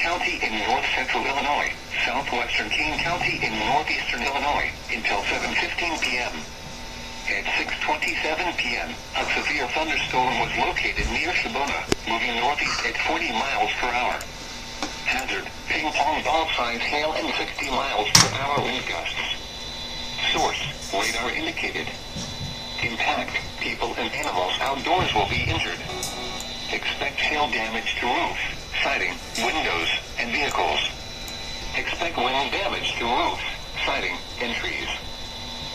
County in north-central Illinois, southwestern King County in northeastern Illinois, until 7:15 p.m. At 6:27 p.m., a severe thunderstorm was located near Shabona, moving northeast at 40 miles per hour. Hazard, ping-pong ball-sized hail and 60 miles per hour wind gusts. Source, radar indicated. Impact, people and animals outdoors will be injured. Expect hail damage to roof, siding, windows, and vehicles. Expect wind damage to roof, siding, and trees.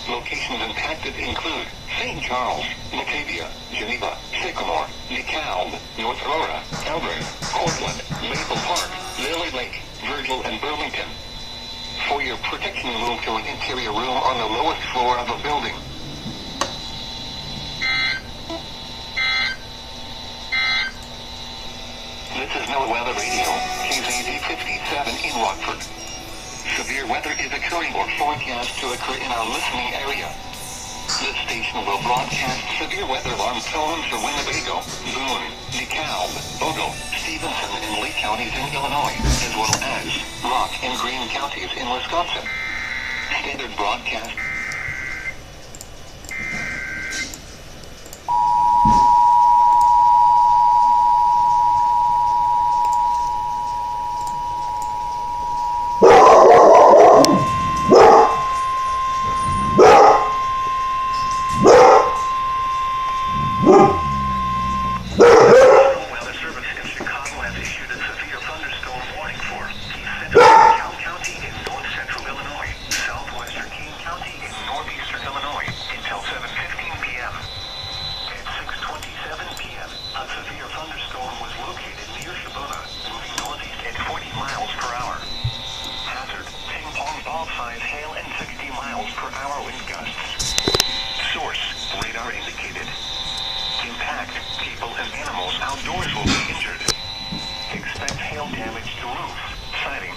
Locations impacted include St. Charles, Batavia, Geneva, Sycamore, DeKalb, North Aurora, Eldred, Cortland, Maple Park, Lily Lake, Virgil, and Burlington. For your protection, move to an interior room on the lowest floor of a building. This is NOAA Weather Radio, KZZ57 in Rockford. Severe weather is occurring or forecast to occur in our listening area. This station will broadcast severe weather alarm tones for Winnebago, Boone, DeKalb, Bogle, Stevenson, and Lee counties in Illinois, as well as Rock and Greene counties in Wisconsin. Standard broadcast. Outdoors will be injured. Expect hail damage to roof, siding,